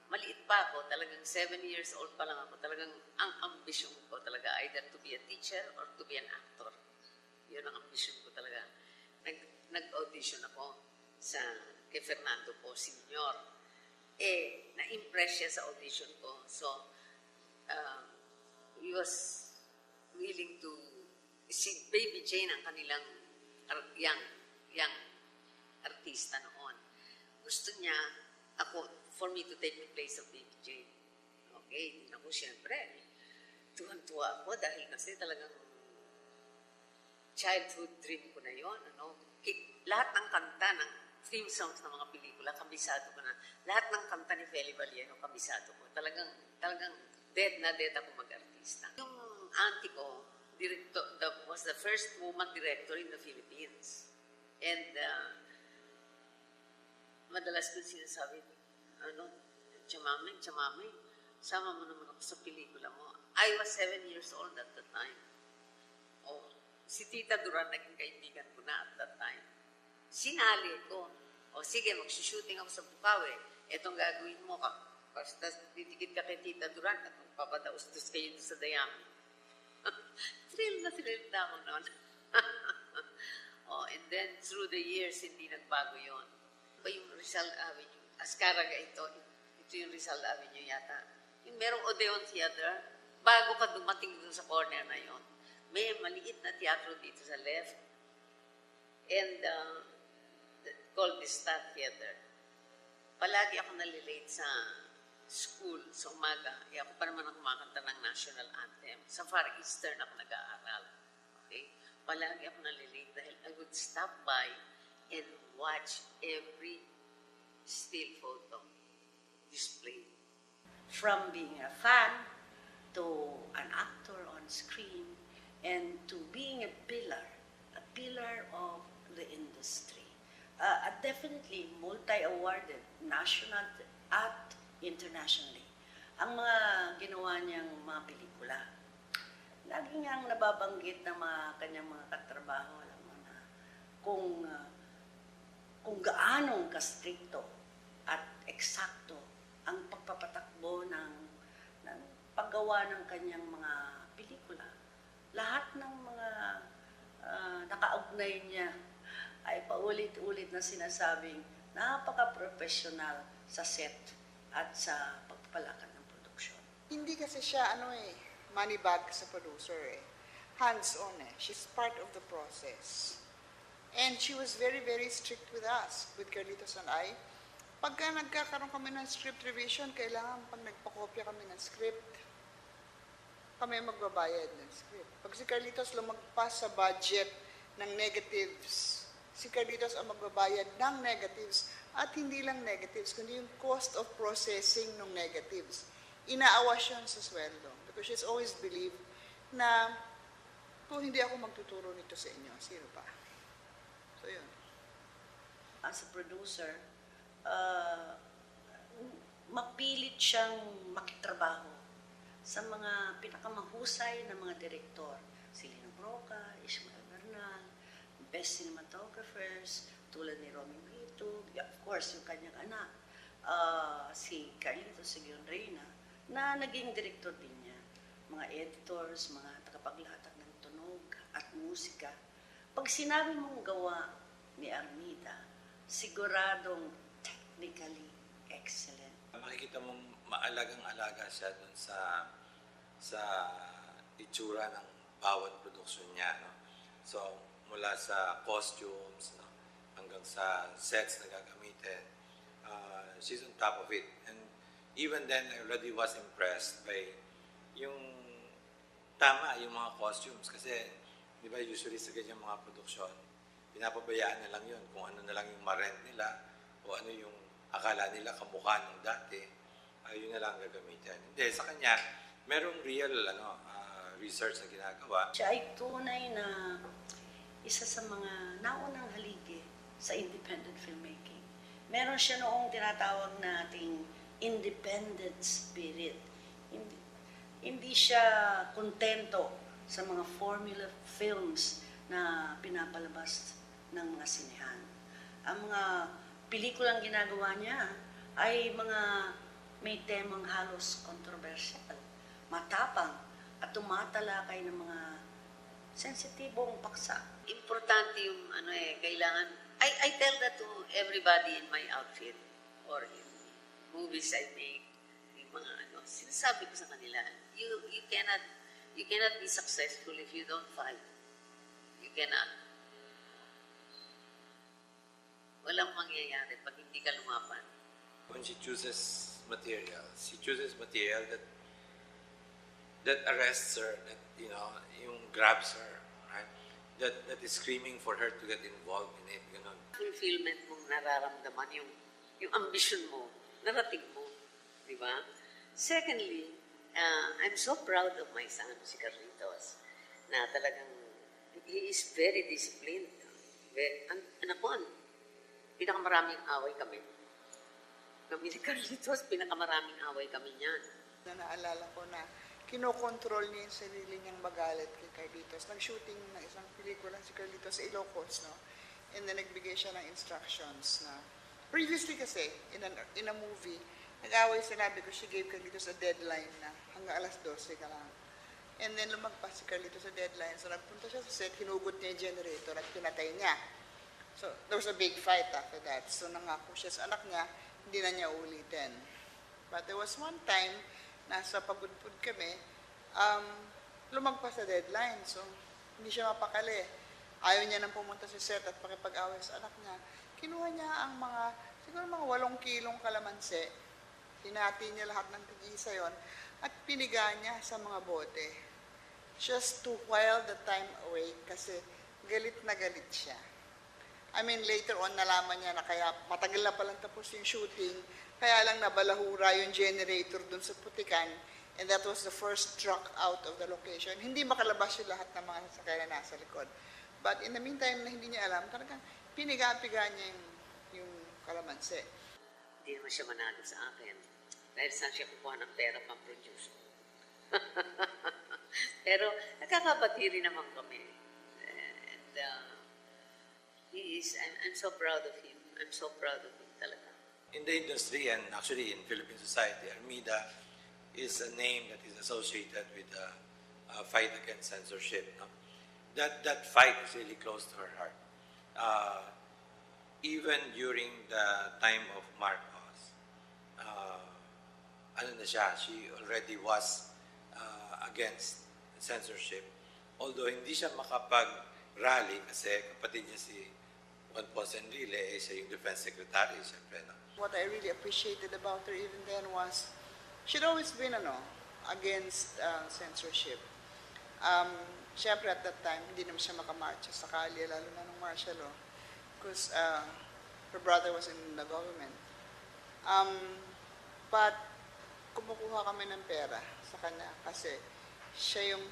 maliit pa ako, talagang 7 years old pa lang ako, talagang ang ambisyon ko talaga either to be a teacher or to be an actor. Yun ang ambisyon ko talaga. Nag-audition ako kay Fernando po, senior. Na-impress siya sa audition ko. So, he was willing to, si Baby Jane ang kanilang young artista noon. Gusto niya for me to take the place of Baby Jane. Okay, ako siyempre, tuwan-tuwa ako dahil kasi talagang childhood dream ko na yon. Lahat ng kanta ng theme songs ng mga pelikula, kabisado ko na. Lahat ng kanta ni Feli Valieno, kabisado ko. Talagang dead na dead ako mag-artista. Yung auntie ko, was the first woman director in the Philippines. And madalas ko sinasabi, chamamay, sama mo naman ako sa pelikula mo. I was 7 years old at that time. Si Tita Duran, naging kaibigan ko na at that time. Sinali ko, sige, magsushooting ako sa Bukawi. Etong gagawin mo ka. Basta titikit ka kay Tita Duran at magpapadaus-dus kayo sa Dayami. Thrill na ako noon. And then, through the years, hindi nagbago yun. Iba yung Rizal Avenue. Ascaraga ito yung Rizal Avenue yata. Yung merong Odeon Theater, bago ka dumating dun sa corner na yon, may maliit na teatro dito sa left. And called the Star Theater. Palagi ako nalilate sa school, sa umaga. Ako pa naman ang kumakanta ng national anthem. Sa Far Eastern ako nag-aaral. Okay? Palagi ako nalilate dahil I would stop by and watch every still photo displayed. From being a fan to an actor on screen and to being a pillar of the industry. Definitely multi-awarded, national at internationally. Ang mga ginawa niyang mga pelikula, lagi niyang nababanggit ng mga kanyang mga katrabaho, alam mo na, kung gaanong kastrikto at eksakto ang pagpapatakbo ng paggawa ng kanyang mga pelikula. Lahat ng mga nakaugnay niya ay paulit-ulit na sinasabing napaka-professional sa set at sa pagpapalakad ng produksyon. Hindi kasi siya money bag sa producer Hands-on She's part of the process. And she was very, very strict with us, with Carlitos and I. Pagka nagkakaroon kami ng script revision, kailangan pag nagpakopya kami ng script, kami magbabayad ng script. Pag si Carlitos lumagpas sa budget ng negatives, si Carlitos ang magbabayad ng negatives at hindi lang negatives, kundi yung cost of processing ng negatives. Inaawas yun sa sweldo because she's always believed na kung hindi ako magtuturo nito sa inyo, sino pa? So yun. As a producer, mapilit siyang makitrabaho sa mga pinakamahusay na mga direktor. Si Lino Broca, Ismael Bernal, best cinematographers, tulad ni Romy Brito, of course, yung kanyang anak, si Armida Siguion-Reyna, na naging direktor din niya. Mga editors, mga tagapaglatag ng tunog at musika. Pag sinabi mong gawa ni Armida, siguradong technically excellent. Makikita mong maalagang-alaga siya dun sa itsura ng bawat produksyon niya. No? So, mula sa costumes hanggang sa sets na gagamitin, she's on top of it. And even then, I already was impressed by yung mga costumes. Kasi, di ba, usually sa ganyang mga produksyon, pinapabayaan na lang yun kung ano na lang yung marent nila o ano yung akala nila kamukha nung dati, yun na lang gagamitin. Hindi, sa kanya, merong real research na ginagawa. Siya ay tunay na isa sa mga naunang haligi sa independent filmmaking. Meron siya noong tinatawag nating independent spirit. Hindi siya kontento sa mga formula films na pinapalabas ng mga sinehan. Ang mga pelikulang ginagawa niya ay mga may temang halos kontrobersyal, matapang, at tumatalakay ng mga sensitibong paksa. Importante yung kailangan, I tell that to everybody in my outfit or in movies I make, yung mga sinasabi ko sa kanila, you cannot be successful if you don't fight. You cannot. Walang mangyayari pag hindi ka lumaban. When she chooses material that arrests her, that yung grabs her, right? That is screaming for her to get involved in it, Fulfillment mong nararamdaman, yung ambition mo, narating mo, di ba? Secondly, I'm so proud of my son, si Carlitos, na talagang he is very disciplined. Anak ko, pinakamaraming away kami. Kami ni Carlitos, pinakamaraming away kami niyan. Naalala ko na kinokontrol niya yung sarili niyang magalit kay Carlitos. Nag-shooting ng isang pelikula si Carlitos sa Ilocos, no? And then nagbigay siya ng instructions na previously kasi, in a movie, nag-away sinabi ko, she gave Carlitos a deadline na hanggang alas 12 ka lang. And then lumagpas si Carlitos sa deadline. So nagpunta siya sa set, hinugot niya yung generator at pinatay niya. So there was a big fight after that. So nangako siya sa anak niya, hindi na niya ulitin. But there was one time, nasa pagudpud kami, lumagpas sa deadline. So hindi siya mapakali. Ayaw niya nang pumunta sa set at pakipag-away sa anak niya. Kinuha niya ang siguro mga 8 kilong kalamansi. Hinati niya lahat ng tig-isa yon at piniga niya sa mga bote. Just to while the time away kasi galit na galit siya. I mean, later on nalaman niya na kaya matagal na palang tapos yung shooting, kaya lang nabalahura yung generator dun sa putikan, and that was the first truck out of the location. Hindi makalabas yung lahat ng mga sasakyan na nasa likod. But in the meantime na hindi niya alam, talagang piniga-piga niya yung kalamansi. Hindi naman siya manalo sa akin. Dahil saan siya kukuha ng pera pang-produce. Pero nakakabati rin naman kami. And I'm so proud of him. I'm so proud of him talaga. In the industry and actually in Philippine society, Armida is a name that is associated with the fight against censorship. No? That fight is really close to her heart. Even during the time of Marcos, she already was against censorship. Although hindi siya makapag-rally kasi kapatid niya si Juan Ponce Enrile, siya yung defense secretary, siyempre. No? What I really appreciated about her even then was she'd always been against censorship. Siyempre at that time, hindi naman siya makamarcha sa kalye, lalo na nung martial law, because her brother was in the government. But kumukuha kami ng pera sa kanya kasi siya yung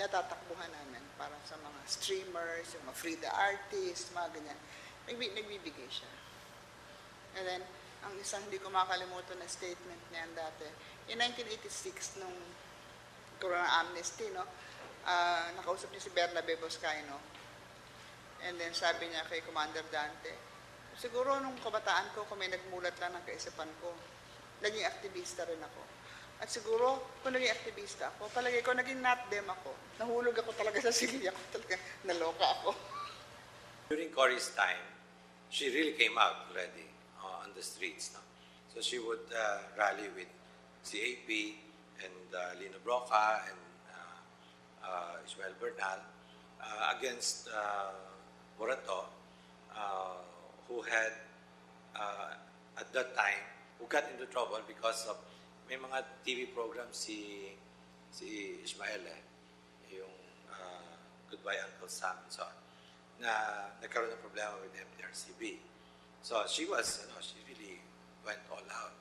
natatakbuhan namin para sa mga streamers, yung mga Frida artists, mga ganyan. Nagbibigay siya. And then, ang isang hindi ko makalimutan na statement niya dati, in 1986, nung Corona Amnesty, no, nakausap niya si Bernabe Boscaino. And then sabi niya kay Commander Dante, siguro nung kabataan ko, kung may nagmulat lang ng kaisipan ko, naging aktivista rin ako. At siguro, kung naging aktivista ako, palagay ko, naging not them ako. Nahulog ako talaga sa silya ko, talaga naloka ako. During Cory's time, she really came out already on the streets. No? So she would rally with CAP and Lino Broca and Ismael Bernal against Morato, who had, at that time, who got into trouble because of may mga TV programs si Ismael, yung Goodbye Uncle Sam and so on, na nagkaroon ng problema with MTRCB. So she was, she really went all out.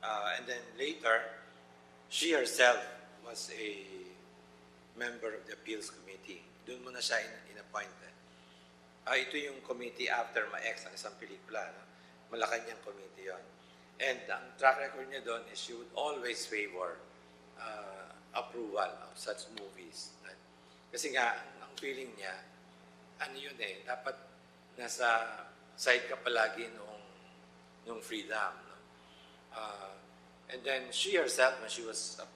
And then later, she herself was a member of the appeals committee. Doon muna siya in-appointed. Ito yung committee after Ma-Ex, ang isang pelikula. No? Malacanang committee yon. And ang track record niya doon is she would always favor approval of such movies. Right? Kasi nga, ang feeling niya, dapat nasa side ka palagi nung freedom. No? And then she herself, when she was a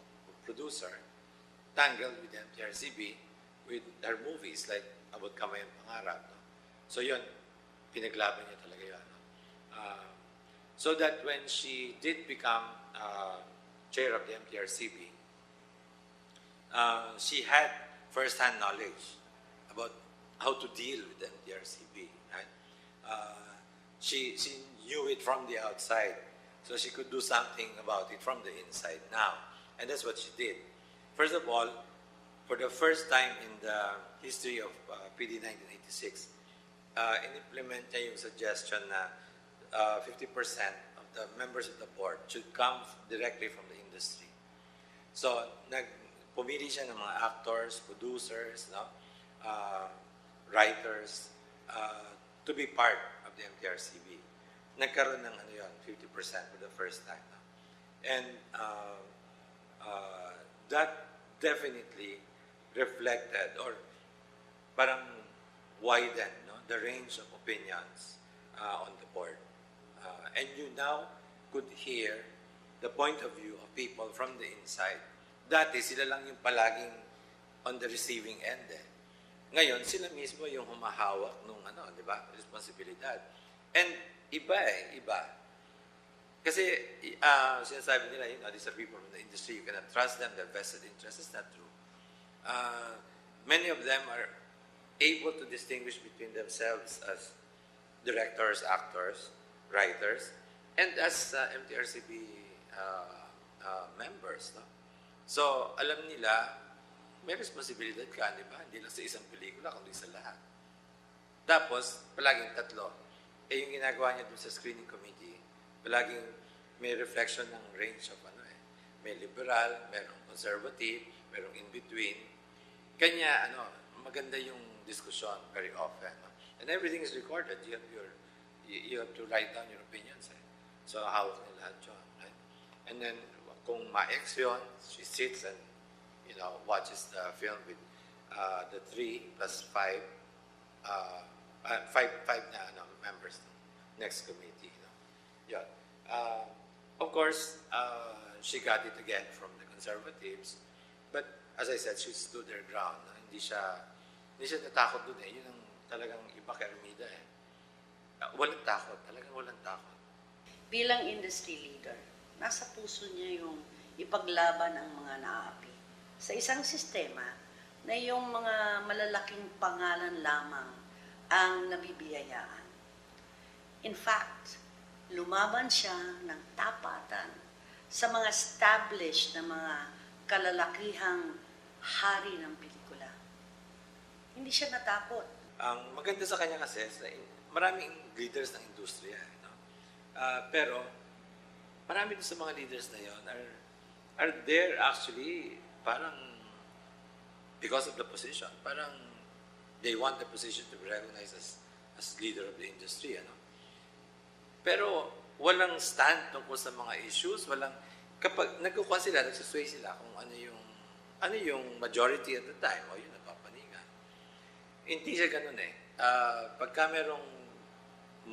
producer, tangled with the MTRCB with her movies like Abot Kamay ang Pangarap. No? So yun, pinaglaban niya talaga yun. No? So that when she did become chair of the MTRCB, she had first-hand knowledge about how to deal with the MTRCB. Right? She knew it from the outside, so she could do something about it from the inside now. And that's what she did. First of all, for the first time in the history of PD 1986, in-implement niya yung suggestion na 50% of the members of the board should come directly from the industry. So, pumili siya ng mga actors, producers, no? Writers, to be part of the MTRCB. Nagkaroon ng 50% for the first time. No? And that definitely reflected or parang widened the range of opinions on the board. And you now could hear the point of view of people from the inside. Dati sila lang yung palaging on the receiving end. Ngayon, sila mismo yung humahawak nung di ba, responsibilidad. And iba. Kasi sinasabi nila, these are people from the industry, you cannot trust them, they're vested interests. It's not true. Many of them are able to distinguish between themselves as directors, actors, writers, and as MTRCB members. No? So, alam nila, may responsibilidad ka, di ba? Hindi lang sa isang pelikula, kundi sa lahat. Tapos, palaging tatlo. Yung ginagawa niya dun sa screening committee, palaging may reflection ng range of may liberal, merong conservative, merong in-between. Kanya, maganda yung diskusyon very often. No? And everything is recorded. You have to write down your opinions. So, hawak niya lahat yun. Right? And then, kung ma-ex yun, she sits and, watches the film with the 3 plus 5, 5 na members ng next committee. Yun. Of course, she got it again from the conservatives, but as I said, she stood her ground. No? Hindi siya natakot dun Yun ang talagang iba kay Armida Walang takot, talagang walang takot. Bilang industry leader, nasa puso niya yung ipaglaban ang mga naaapi sa isang sistema na yung mga malalaking pangalan lamang ang nabibiyayaan. In fact, lumaban siya ng tapatan sa mga established na mga kalalakihang hari ng pelikula. Hindi siya natakot. Ang maganda sa kanya kasi, maraming leaders ng industriya. Pero, marami din sa mga leaders na yon are there actually parang because of the position. Parang they want the position to be recognized as leader of the industry. Pero, walang stand tungkol sa mga issues, kapag nagkukuha sila, nagsusway sila kung ano yung majority at the time, o yun, nagpapanigan. Hindi siya ganun pagka merong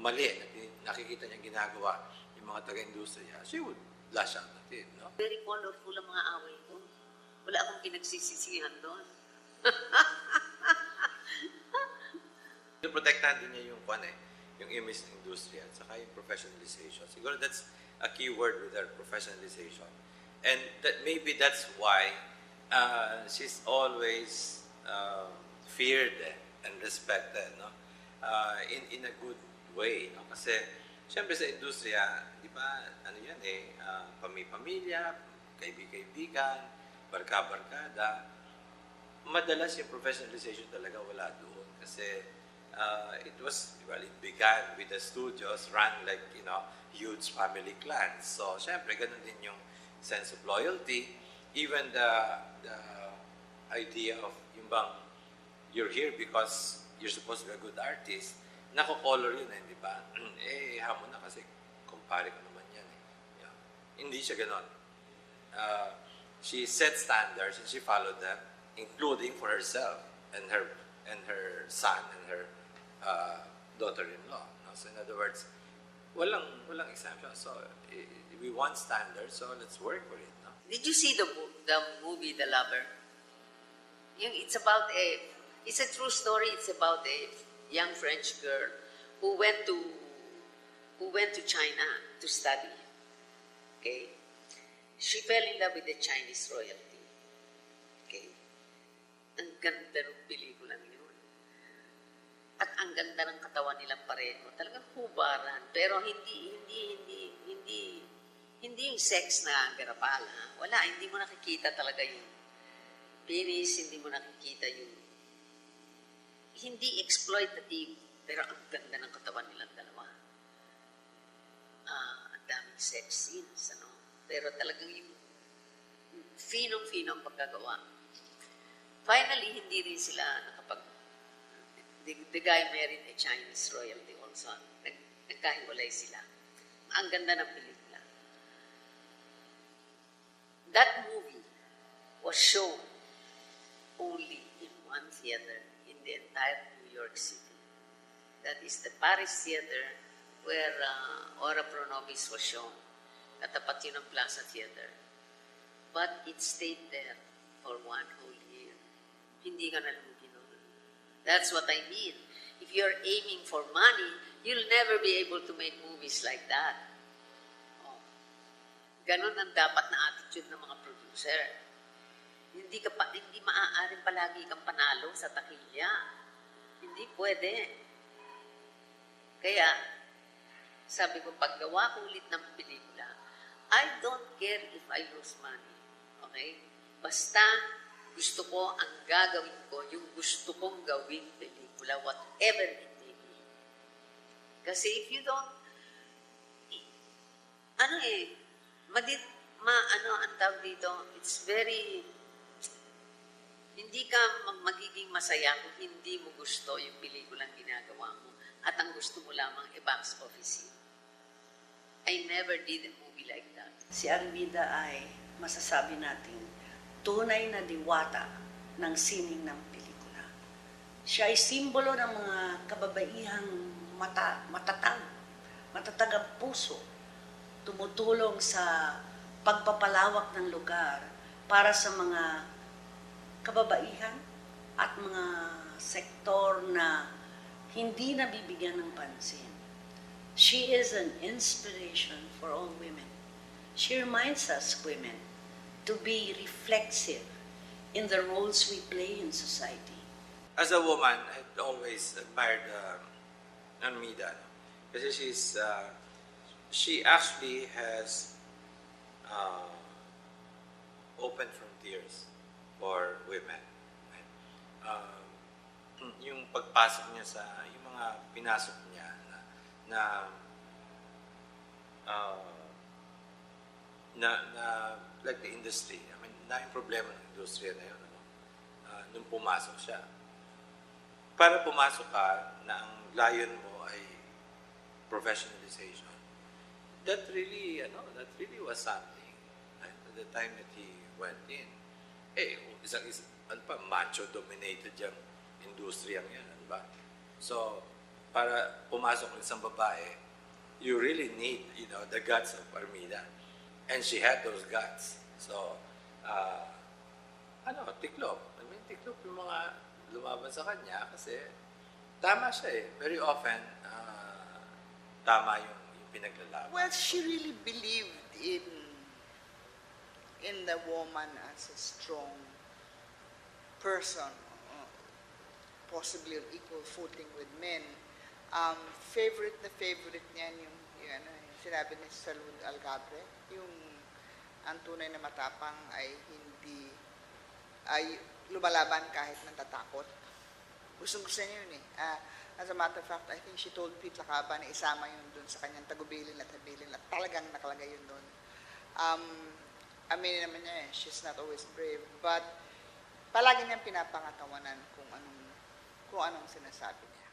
mali na nakikita niya ginagawa yung mga taga-industriya, she would lash out at it, no? Very colorful ang mga away ko. Wala akong pinagsisisihan doon. Protektahan din niya yung yung image ng industriya at saka yung professionalization. Siguro that's a key word with her, professionalization. And maybe that's why she's always feared and respected, no? In a good way, no? Kasi siyempre sa industriya, di ba, pamilya, kaibigan, barka-barkada, madalas yung professionalization talaga wala doon. Kasi it began with the studios run like, huge family clans. So, syempre, ganun din yung sense of loyalty. Even the idea of yung bang you're here because you're supposed to be a good artist, nako-color yun di ba? Hamon na kasi kumpare ko naman yan Yeah. Hindi siya ganon. She set standards and she followed them, including for herself and her son and her daughter-in-law. No? So in other words, walang exemption. So, we want standards, so let's work for it. No? Did you see the movie The Lover? It's a true story. It's about a young French girl who went to China to study. Okay, she fell in love with the Chinese royalty. Okay, ang ganda ng pelikula yun. At ang ganda ng katawan nilang pareho. Talagang hubaran. Pero hindi yung sex na garapal. Ha? Wala, hindi mo nakikita talaga yung penis, hindi mo nakikita yung hindi exploitative, pero ang ganda ng katawan nilang dalawa. Ang daming sex scenes, ano? Pero talagang yung finong-finong pagkagawa. Finally, hindi rin sila the guy married a Chinese royalty also. Nagkahiwalay sila. Ang ganda ng pelikula. That movie was shown only in one theater in the entire New York City. That is the Paris Theater where Ora Pro Nobis was shown. Katapat yun ng Plaza Theater. But it stayed there for one whole year. Hindi ka nalugi nun. That's what I mean. If you're aiming for money, you'll never be able to make movies like that. Oh. Ganon ang dapat na attitude ng mga producer. Hindi maaaring palagi kang panalo sa takilya. Hindi pwede. Kaya, sabi ko, paggawa ko ulit ng pelikula, I don't care if I lose money. Okay? Basta, gusto ko, ang gagawin ko, yung gusto kong gawin pelikula, whatever it may be. Kasi if you don't, ang tawag dito, it's very, hindi ka magiging masaya kung hindi mo gusto yung pelikulang ginagawa mo at ang gusto mo lamang box office yun. I never did a movie like that. Si Armida ay masasabi natin tunay na diwata ng sining ng pelikula. Siya ay simbolo ng mga kababaihang matatag ang puso, tumutulong sa pagpapalawak ng lugar para sa mga kababaihan at mga sektor na hindi nabibigyan ng pansin. She is an inspiration for all women. She reminds us women to be reflexive in the roles we play in society. As a woman, I've always admired Armida. Kasi she actually has open frontiers for women. Yung pagpasok niya yung mga pinasok niya na like the industry. I mean, yung problema ng industriya na yun, nung pumasok siya. Para pumasok ka na ang layon mo ay professionalization, that really was something. Right? At the time that he went in, macho-dominated yung industriyang yan, ba? So, para pumasok ng isang babae, you really need, the guts of Armida. And she had those guts. So, tiklop. Tiklop yung mga lumaban sa kanya kasi tama siya eh. Very often, tama yung pinaglalaban. Well, she really believed in the woman as a strong person, possibly on equal footing with men. Favorite niyan yung sinabi ni Salud Algabre, yung ang tunay na matapang ay lumalaban kahit natatakot. Gusto niya yun eh. As a matter of fact, I think she told Pete Lacaba na isama yun dun sa kanyang tagubilin at habilin at talagang nakalagay yun dun. Aminin naman niya she's not always brave, but palagi niyang pinapangatawanan kung anong sinasabi niya.